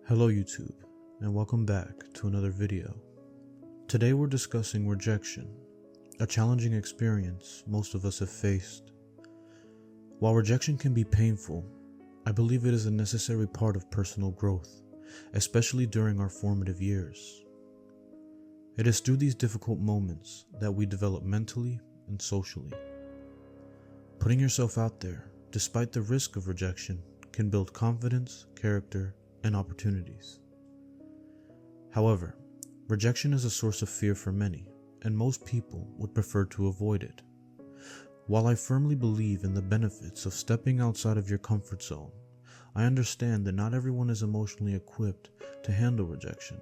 Hello YouTube, and welcome back to another video. Today we're discussing rejection, a challenging experience most of us have faced. While rejection can be painful, I believe it is a necessary part of personal growth, especially during our formative years. It is through these difficult moments that we develop mentally and socially. Putting yourself out there, despite the risk of rejection, can build confidence, character, and opportunities. However, rejection is a source of fear for many, and most people would prefer to avoid it. While I firmly believe in the benefits of stepping outside of your comfort zone, I understand that not everyone is emotionally equipped to handle rejection.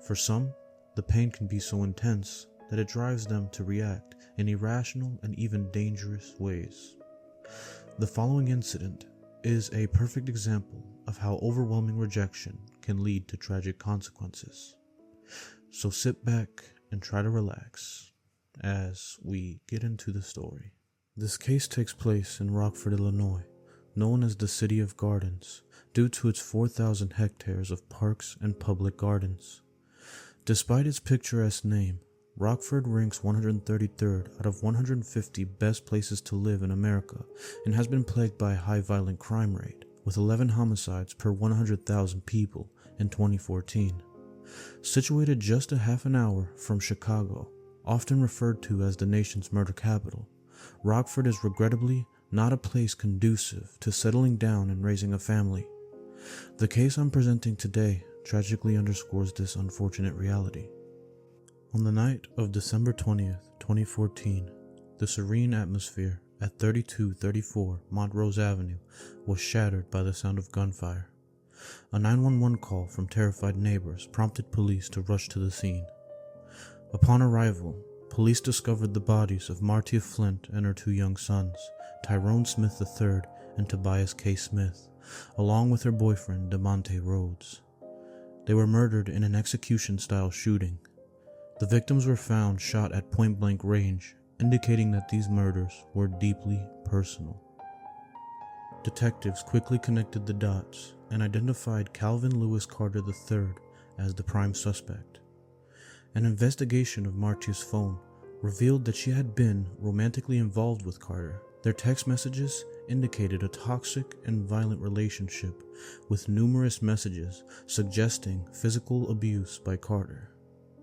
For some, the pain can be so intense that it drives them to react in irrational and even dangerous ways. The following incident is a perfect example of how overwhelming rejection can lead to tragic consequences. So sit back and try to relax as we get into the story. This case takes place in Rockford, Illinois, known as the City of Gardens, due to its 4,000 hectares of parks and public gardens. Despite its picturesque name, Rockford ranks 133rd out of 150 best places to live in America and has been plagued by a high violent crime rate, with 11 homicides per 100,000 people in 2014. Situated just a half an hour from Chicago, often referred to as the nation's murder capital, Rockford is regrettably not a place conducive to settling down and raising a family. The case I'm presenting today tragically underscores this unfortunate reality. On the night of December 20th, 2014, the serene atmosphere at 3234 Montrose Avenue was shattered by the sound of gunfire. A 911 call from terrified neighbors prompted police to rush to the scene. Upon arrival, police discovered the bodies of Martia Flint and her two young sons, Tyrone Smith III and Tobias K. Smith, along with her boyfriend DeMonte Rhodes. They were murdered in an execution-style shooting. The victims were found shot at point-blank range, indicating that these murders were deeply personal. Detectives quickly connected the dots and identified Calvin Lewis Carter III as the prime suspect. An investigation of Martia's phone revealed that she had been romantically involved with Carter. Their text messages indicated a toxic and violent relationship, with numerous messages suggesting physical abuse by Carter.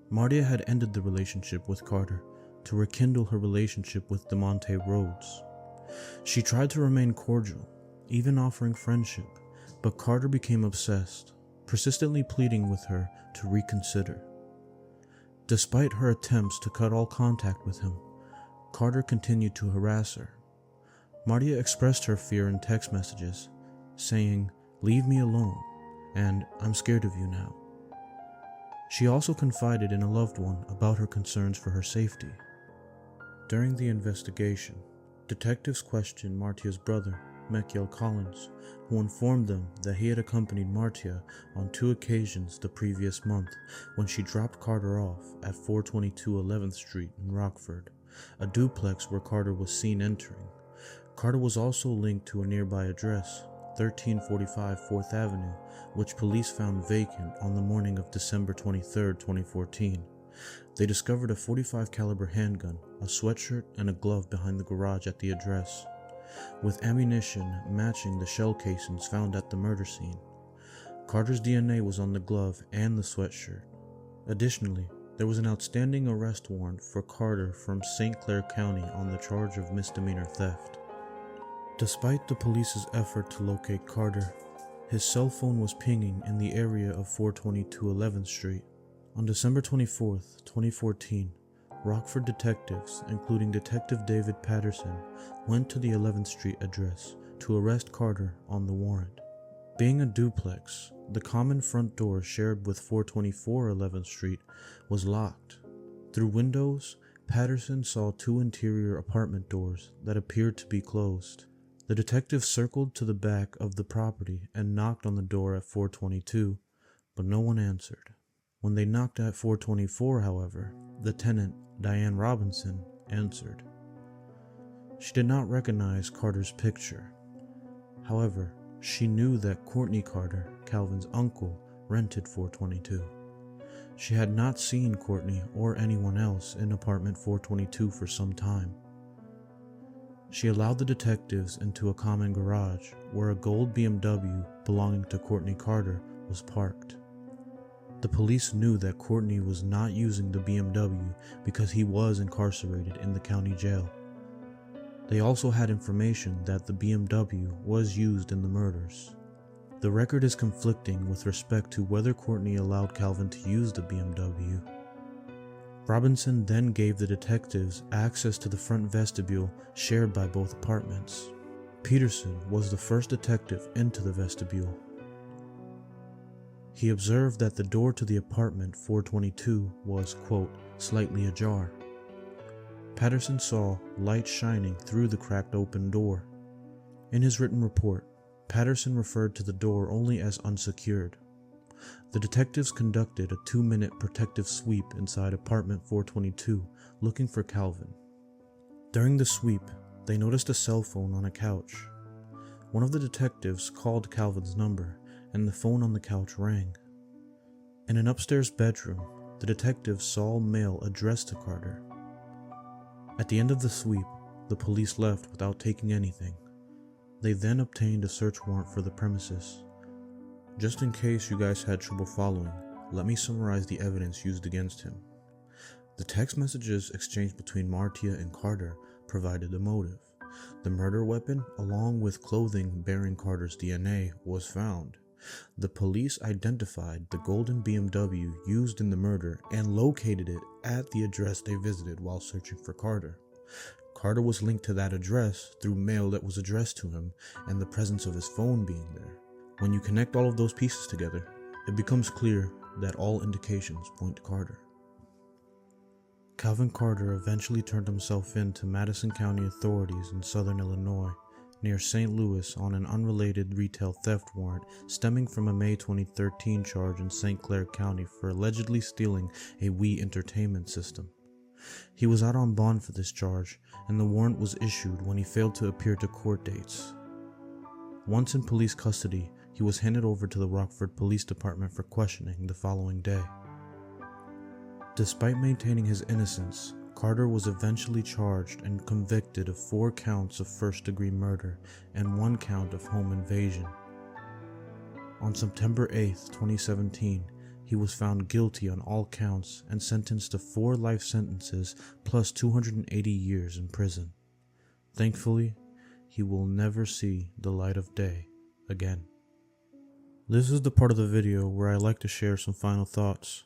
Martia had ended the relationship with Carter to rekindle her relationship with DeMonte Rhodes. She tried to remain cordial, even offering friendship, but Carter became obsessed, persistently pleading with her to reconsider. Despite her attempts to cut all contact with him, Carter continued to harass her. Martia expressed her fear in text messages, saying, "Leave me alone," and "I'm scared of you now." She also confided in a loved one about her concerns for her safety. During the investigation, detectives questioned Martia's brother, Mekiel Collins, who informed them that he had accompanied Martia on 2 occasions the previous month when she dropped Carter off at 422 11th Street in Rockford, a duplex where Carter was seen entering. Carter was also linked to a nearby address, 1345 4th Avenue, which police found vacant on the morning of December 23, 2014. They discovered a .45 caliber handgun, a sweatshirt, and a glove behind the garage at the address, with ammunition matching the shell casings found at the murder scene. Carter's DNA was on the glove and the sweatshirt. Additionally, there was an outstanding arrest warrant for Carter from St. Clair County on the charge of misdemeanor theft. Despite the police's effort to locate Carter, his cell phone was pinging in the area of 422 11th Street. On December 24, 2014, Rockford detectives, including Detective David Patterson, went to the 11th Street address to arrest Carter on the warrant. Being a duplex, the common front door shared with 424 11th Street was locked. Through windows, Patterson saw 2 interior apartment doors that appeared to be closed. The detective circled to the back of the property and knocked on the door at 422, but no one answered. When they knocked at 424, however, the tenant, Diane Robinson, answered. She did not recognize Carter's picture. However, She knew that Courtney Carter, Calvin's uncle, rented 422. She had not seen Courtney or anyone else in apartment 422 for some time. She allowed the detectives into a common garage where a gold BMW belonging to Courtney Carter was parked. The police knew that Courtney was not using the BMW because he was incarcerated in the county jail. They also had information that the BMW was used in the murders. The record is conflicting with respect to whether Courtney allowed Calvin to use the BMW. Robinson then gave the detectives access to the front vestibule shared by both apartments. Peterson was the first detective into the vestibule. He observed that the door to the apartment 422 was, quote, slightly ajar. Patterson saw light shining through the cracked open door. In his written report, Patterson referred to the door only as unsecured. The detectives conducted a 2-minute protective sweep inside apartment 422 looking for Calvin. During the sweep, they noticed a cell phone on a couch. One of the detectives called Calvin's number, and the phone on the couch rang. In an upstairs bedroom, the detectives saw mail addressed to Carter. At the end of the sweep, the police left without taking anything. They then obtained a search warrant for the premises. Just in case you guys had trouble following, let me summarize the evidence used against him. The text messages exchanged between Martia and Carter provided the motive. The murder weapon, along with clothing bearing Carter's DNA, was found. The police identified the golden BMW used in the murder and located it at the address they visited while searching for Carter. Carter was linked to that address through mail that was addressed to him and the presence of his phone being there. When you connect all of those pieces together, it becomes clear that all indications point to Carter. Calvin Carter eventually turned himself in to Madison County authorities in southern Illinois, near St. Louis, on an unrelated retail theft warrant stemming from a May 2013 charge in St. Clair County for allegedly stealing a Wii entertainment system. He was out on bond for this charge, and the warrant was issued when he failed to appear to court dates. Once in police custody, he was handed over to the Rockford Police Department for questioning the following day. Despite maintaining his innocence, Carter was eventually charged and convicted of 4 counts of first-degree murder and 1 count of home invasion. On September 8, 2017, he was found guilty on all counts and sentenced to 4 life sentences plus 280 years in prison. Thankfully, he will never see the light of day again. This is the part of the video where I like to share some final thoughts.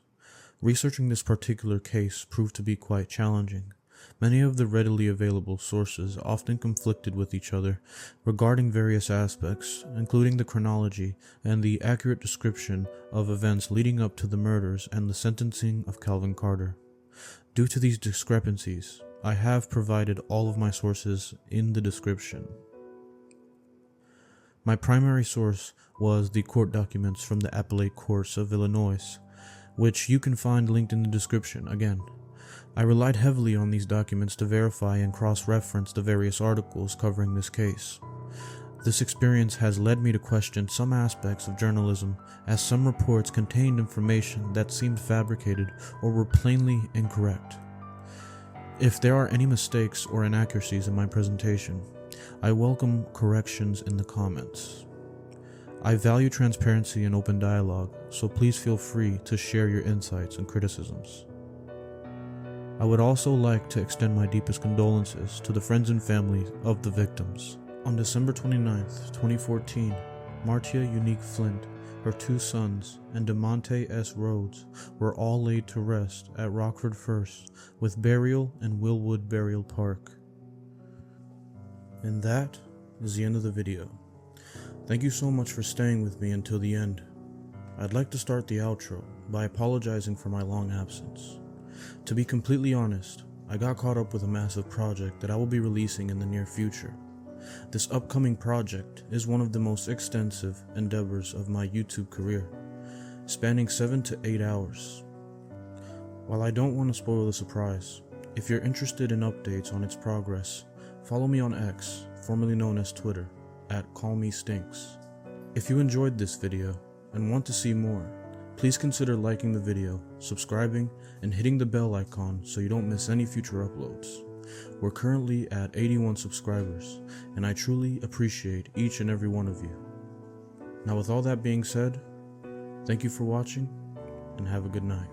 Researching this particular case proved to be quite challenging. Many of the readily available sources often conflicted with each other regarding various aspects, including the chronology and the accurate description of events leading up to the murders and the sentencing of Calvin Carter. Due to these discrepancies, I have provided all of my sources in the description. My primary source was the court documents from the Appellate Courts of Illinois, which you can find linked in the description again. I relied heavily on these documents to verify and cross-reference the various articles covering this case. This experience has led me to question some aspects of journalism, as some reports contained information that seemed fabricated or were plainly incorrect. If there are any mistakes or inaccuracies in my presentation, I welcome corrections in the comments. I value transparency and open dialogue, so please feel free to share your insights and criticisms. I would also like to extend my deepest condolences to the friends and family of the victims. On December 29, 2014, Martia Unique Flint, her 2 sons, and DeMonte S. Rhodes were all laid to rest at Rockford First with burial in Willwood Burial Park. And that is the end of the video. Thank you so much for staying with me until the end. I'd like to start the outro by apologizing for my long absence. To be completely honest, I got caught up with a massive project that I will be releasing in the near future. This upcoming project is one of the most extensive endeavors of my YouTube career, spanning 7 to 8 hours. While I don't want to spoil the surprise, if you're interested in updates on its progress, follow me on X, formerly known as Twitter, @CallMeStinks. If you enjoyed this video and want to see more, please consider liking the video, subscribing, and hitting the bell icon so you don't miss any future uploads. We're currently at 81 subscribers, and I truly appreciate each and every one of you. Now with all that being said, thank you for watching, and have a good night.